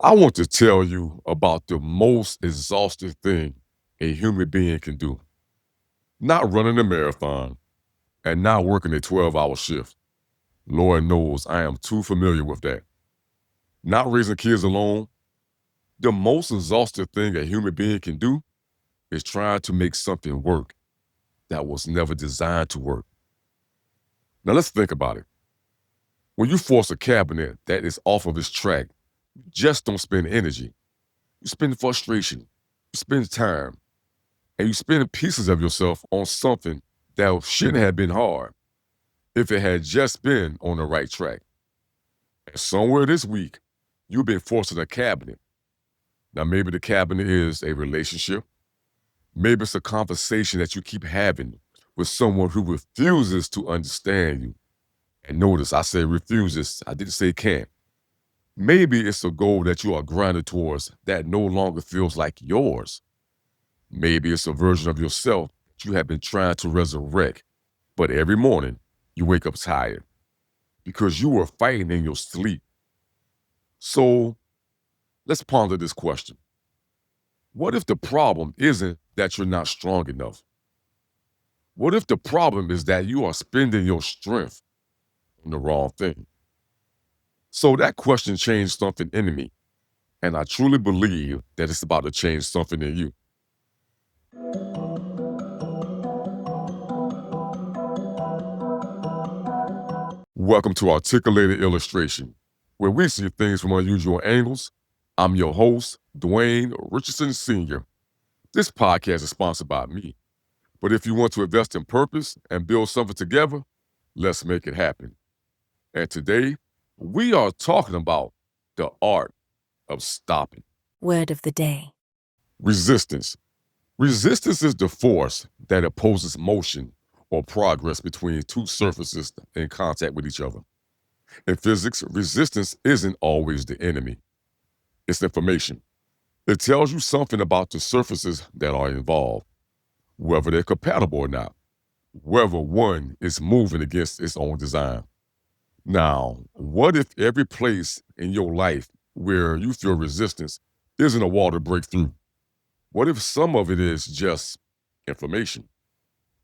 I want to tell you about the most exhausting thing a human being can do. Not running a marathon and not working a 12-hour shift. Lord knows I am too familiar with that. Not raising kids alone. The most exhausting thing a human being can do is trying to make something work that was never designed to work. Now let's think about it. When you force a cabinet that is off of its track, you just don't spend energy. You spend frustration. You spend time. And you spend pieces of yourself on something that shouldn't have been hard if it had just been on the right track. And somewhere this week, you've been forcing a cabinet. Now, maybe the cabinet is a relationship. Maybe it's a conversation that you keep having with someone who refuses to understand you. And notice I said refuses, I didn't say can't. Maybe it's a goal that you are grinding towards that no longer feels like yours. Maybe it's a version of yourself that you have been trying to resurrect, but every morning you wake up tired because you were fighting in your sleep. So let's ponder this question. What if the problem isn't that you're not strong enough? What if the problem is that you are spending your strength on the wrong thing? So that question changed something in me, and I truly believe that it's about to change something in you. Welcome to Articulated Illustration, where we see things from unusual angles. I'm your host, Dwane Richardson Sr. This podcast is sponsored by me, but if you want to invest in purpose and build something together, let's make it happen. And today, we are talking about the art of stopping. Word of the day. Resistance. Resistance is the force that opposes motion or progress between two surfaces in contact with each other. In physics, resistance isn't always the enemy. It's information. It tells you something about the surfaces that are involved, whether they're compatible or not, whether one is moving against its own design. Now, what if every place in your life where you feel resistance isn't a wall to break through? What if some of it is just information?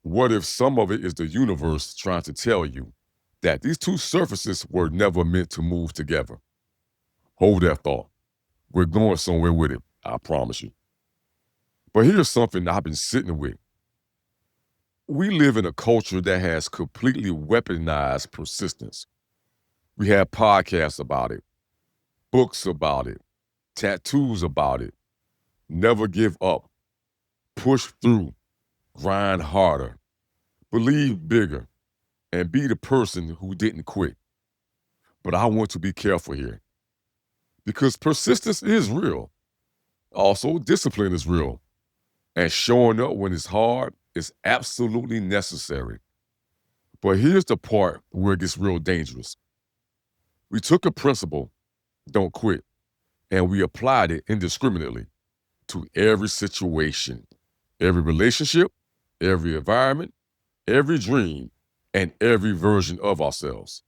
What if some of it is the universe trying to tell you that these two surfaces were never meant to move together? Hold that thought. We're going somewhere with it, I promise you. But here's something I've been sitting with. We live in a culture that has completely weaponized persistence. We have podcasts about it, books about it, tattoos about it. Never give up, push through, grind harder, believe bigger, and be the person who didn't quit. But I want to be careful here because persistence is real. Also, discipline is real. And showing up when it's hard is absolutely necessary. But here's the part where it gets real dangerous. We took a principle, don't quit, and we applied it indiscriminately to every situation, every relationship, every environment, every dream, and every version of ourselves.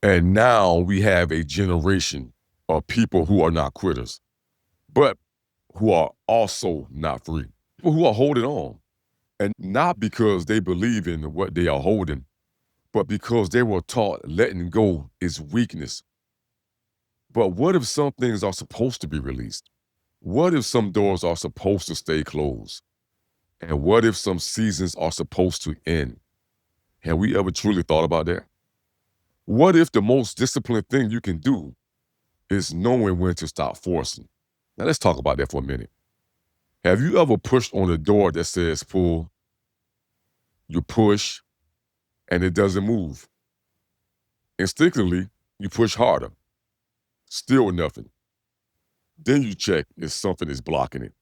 And now we have a generation of people who are not quitters, but who are also not free. People who are holding on. And not because they believe in what they are holding, but because they were taught letting go is weakness. But what if some things are supposed to be released? What if some doors are supposed to stay closed? And what if some seasons are supposed to end? Have we ever truly thought about that? What if the most disciplined thing you can do is knowing when to stop forcing? Now let's talk about that for a minute. Have you ever pushed on a door that says pull? You push and it doesn't move. Instinctively, you push harder. Still nothing. Then you check if something is blocking it.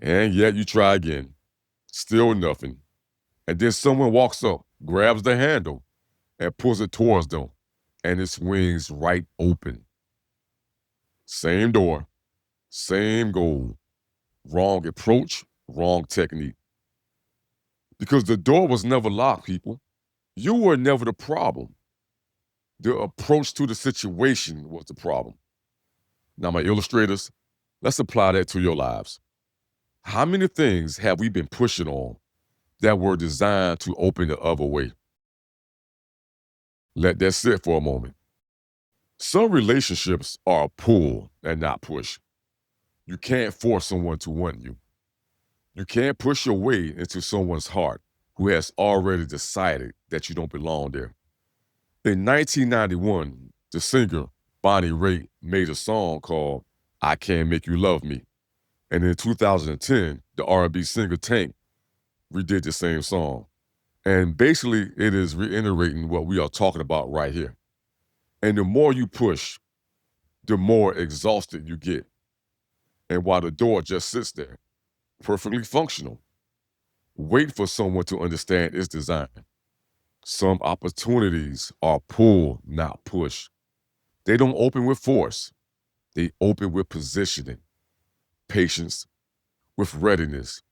And yet you try again. Still nothing. And then someone walks up, grabs the handle, and pulls it towards them. And it swings right open. Same door, same goal. Wrong approach, wrong technique. Because the door was never locked, people. You were never the problem. The approach to the situation was the problem. Now, my illustrators, let's apply that to your lives. How many things have we been pushing on that were designed to open the other way? Let that sit for a moment. Some relationships are a pull and not push. You can't force someone to want you. You can't push your way into someone's heart who has already decided that you don't belong there. In 1991, the singer Bonnie Raitt made a song called I Can't Make You Love Me. And in 2010, the R&B singer Tank redid the same song. And basically, it is reiterating what we are talking about right here. And the more you push, the more exhausted you get. And while the door just sits there, perfectly functional, wait for someone to understand its design. Some opportunities are pull, not push. They don't open with force. They open with positioning, patience, with readiness.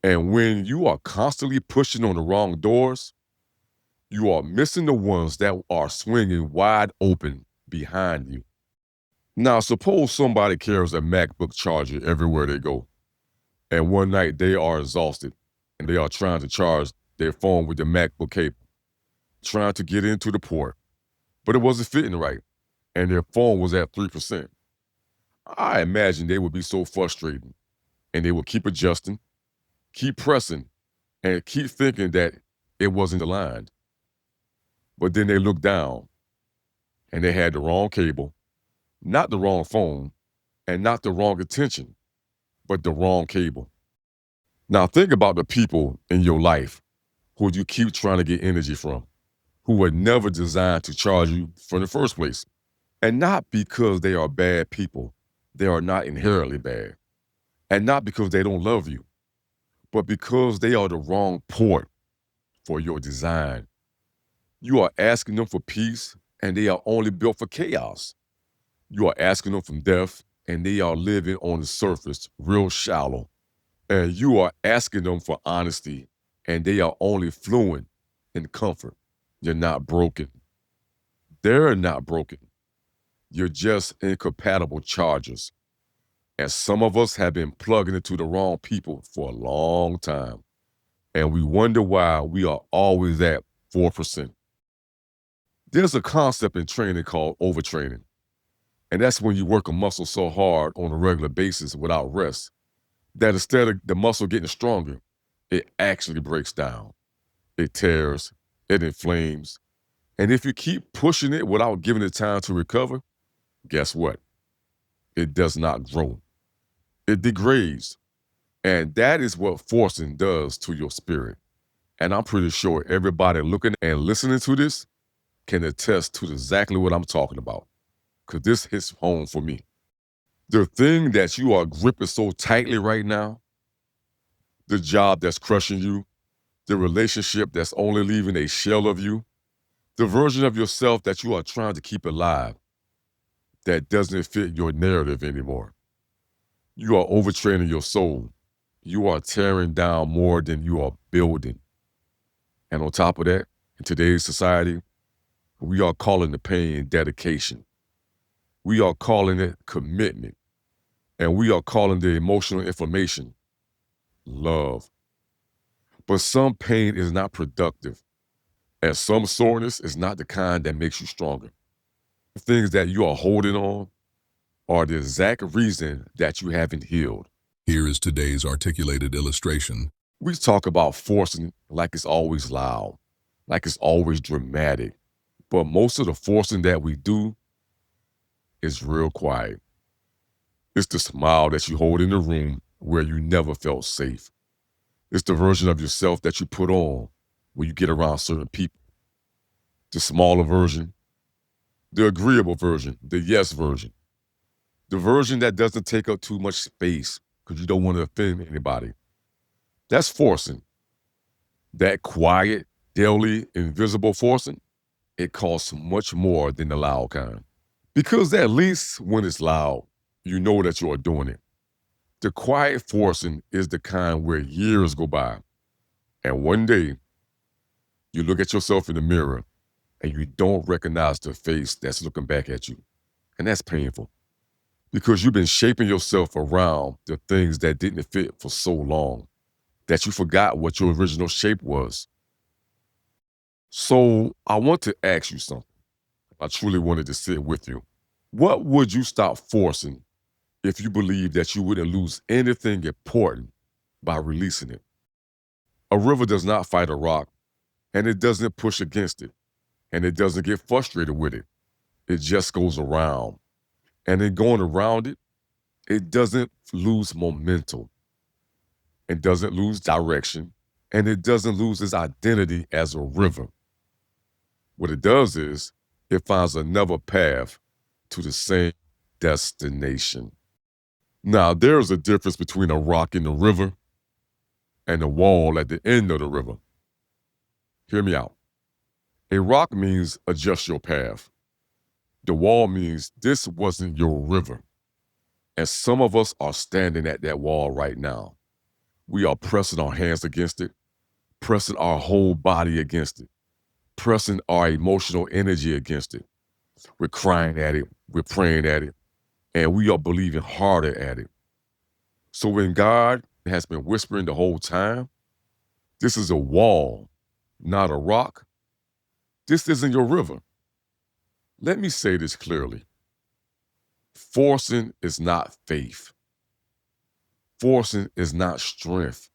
And when you are constantly pushing on the wrong doors, you are missing the ones that are swinging wide open behind you. Now, suppose somebody carries a MacBook charger everywhere they go, and one night they are exhausted and they are trying to charge their phone with the MacBook cable, trying to get into the port, but it wasn't fitting right, and their phone was at 3%. I imagine they would be so frustrated, and they would keep adjusting, keep pressing, and keep thinking that it wasn't aligned. But then they looked down, and they had the wrong cable, not the wrong phone, and not the wrong attention, but the wrong cable. Now think about the people in your life who you keep trying to get energy from, who were never designed to charge you from the first place. And not because they are bad people. They are not inherently bad. And not because they don't love you, but because they are the wrong port for your design. You are asking them for peace, and they are only built for chaos. You are asking them from depth, and they are living on the surface, real shallow. And you are asking them for honesty, and they are only fluent in comfort. You're not broken. They're not broken. You're just incompatible chargers. And some of us have been plugging into the wrong people for a long time. And we wonder why we are always at 4%. There's a concept in training called overtraining. And that's when you work a muscle so hard on a regular basis without rest that instead of the muscle getting stronger, it actually breaks down. It tears, it inflames. And if you keep pushing it without giving it time to recover, guess what? It does not grow. It degrades. And that is what forcing does to your spirit. And I'm pretty sure everybody looking and listening to this can attest to exactly what I'm talking about, because this hits home for me. The thing that you are gripping so tightly right now, the job that's crushing you, the relationship that's only leaving a shell of you, the version of yourself that you are trying to keep alive that doesn't fit your narrative anymore. You are overtraining your soul. You are tearing down more than you are building. And on top of that, in today's society, we are calling the pain dedication. We are calling it commitment. And we are calling the emotional inflammation love. But some pain is not productive. And some soreness is not the kind that makes you stronger. The things that you are holding on are the exact reason that you haven't healed. Here is today's articulated illustration. We talk about forcing like it's always loud, like it's always dramatic. But most of the forcing that we do is real quiet. It's the smile that you hold in the room where you never felt safe. It's the version of yourself that you put on when you get around certain people. The smaller version, the agreeable version, the yes version. The version that doesn't take up too much space because you don't want to offend anybody. That's forcing. That quiet, daily, invisible forcing, it costs much more than the loud kind. Because at least when it's loud, you know that you are doing it. The quiet forcing is the kind where years go by, and one day you look at yourself in the mirror and you don't recognize the face that's looking back at you. And that's painful. Because you've been shaping yourself around the things that didn't fit for so long that you forgot what your original shape was. So I want to ask you something. I truly wanted to sit with you. What would you stop forcing if you believed that you wouldn't lose anything important by releasing it? A river does not fight a rock, and it doesn't push against it, and it doesn't get frustrated with it. It just goes around. And in going around it, it doesn't lose momentum. It doesn't lose direction, and it doesn't lose its identity as a river. What it does is it finds another path to the same destination. Now, there's a difference between a rock in the river and a wall at the end of the river. Hear me out. A rock means adjust your path. The wall means this wasn't your river. And some of us are standing at that wall right now. We are pressing our hands against it, pressing our whole body against it, pressing our emotional energy against it. We're crying at it, we're praying at it, and we are believing harder at it. So when God has been whispering the whole time, this is a wall, not a rock. This isn't your river. Let me say this clearly. Forcing is not faith. Forcing is not strength.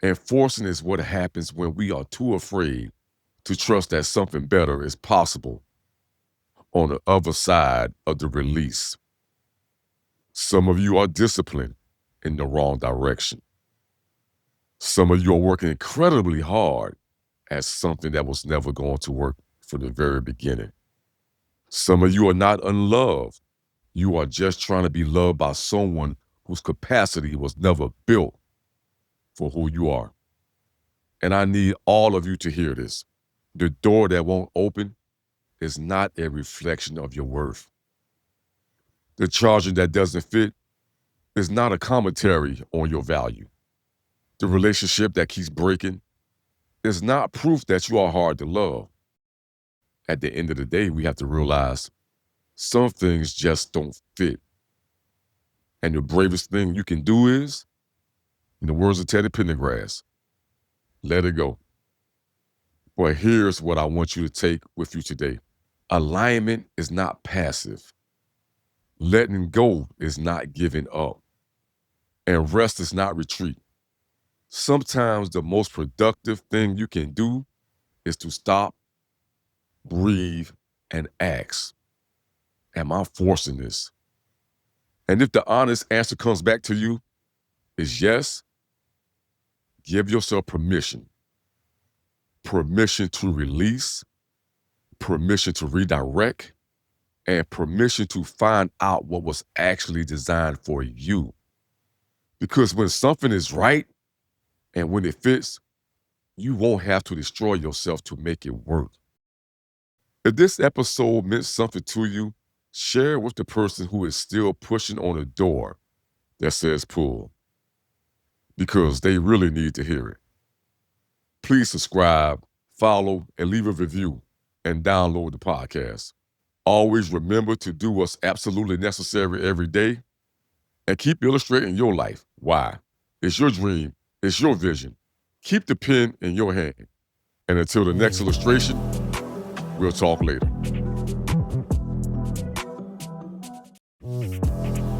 And forcing is what happens when we are too afraid to trust that something better is possible on the other side of the release. Some of you are disciplined in the wrong direction. Some of you are working incredibly hard at something that was never going to work from the very beginning. Some of you are not unloved. You are just trying to be loved by someone whose capacity was never built for who you are. And I need all of you to hear this. The door that won't open is not a reflection of your worth. The charging that doesn't fit is not a commentary on your value. The relationship that keeps breaking is not proof that you are hard to love. At the end of the day, we have to realize some things just don't fit. And the bravest thing you can do is, in the words of Teddy Pendergrass, let it go. But here's what I want you to take with you today. Alignment is not passive. Letting go is not giving up. And rest is not retreat. Sometimes the most productive thing you can do is to stop, breathe, and ask, am I forcing this? And if the honest answer comes back to you is yes, give yourself permission. Permission to release, permission to redirect, and permission to find out what was actually designed for you. Because when something is right and when it fits, you won't have to destroy yourself to make it work. If this episode meant something to you, share it with the person who is still pushing on a door that says pull, because they really need to hear it. Please subscribe, follow, and leave a review, and download the podcast. Always remember to do what's absolutely necessary every day and keep illustrating your life. Why? It's your dream. It's your vision. Keep the pen in your hand. And until the next illustration, we'll talk later.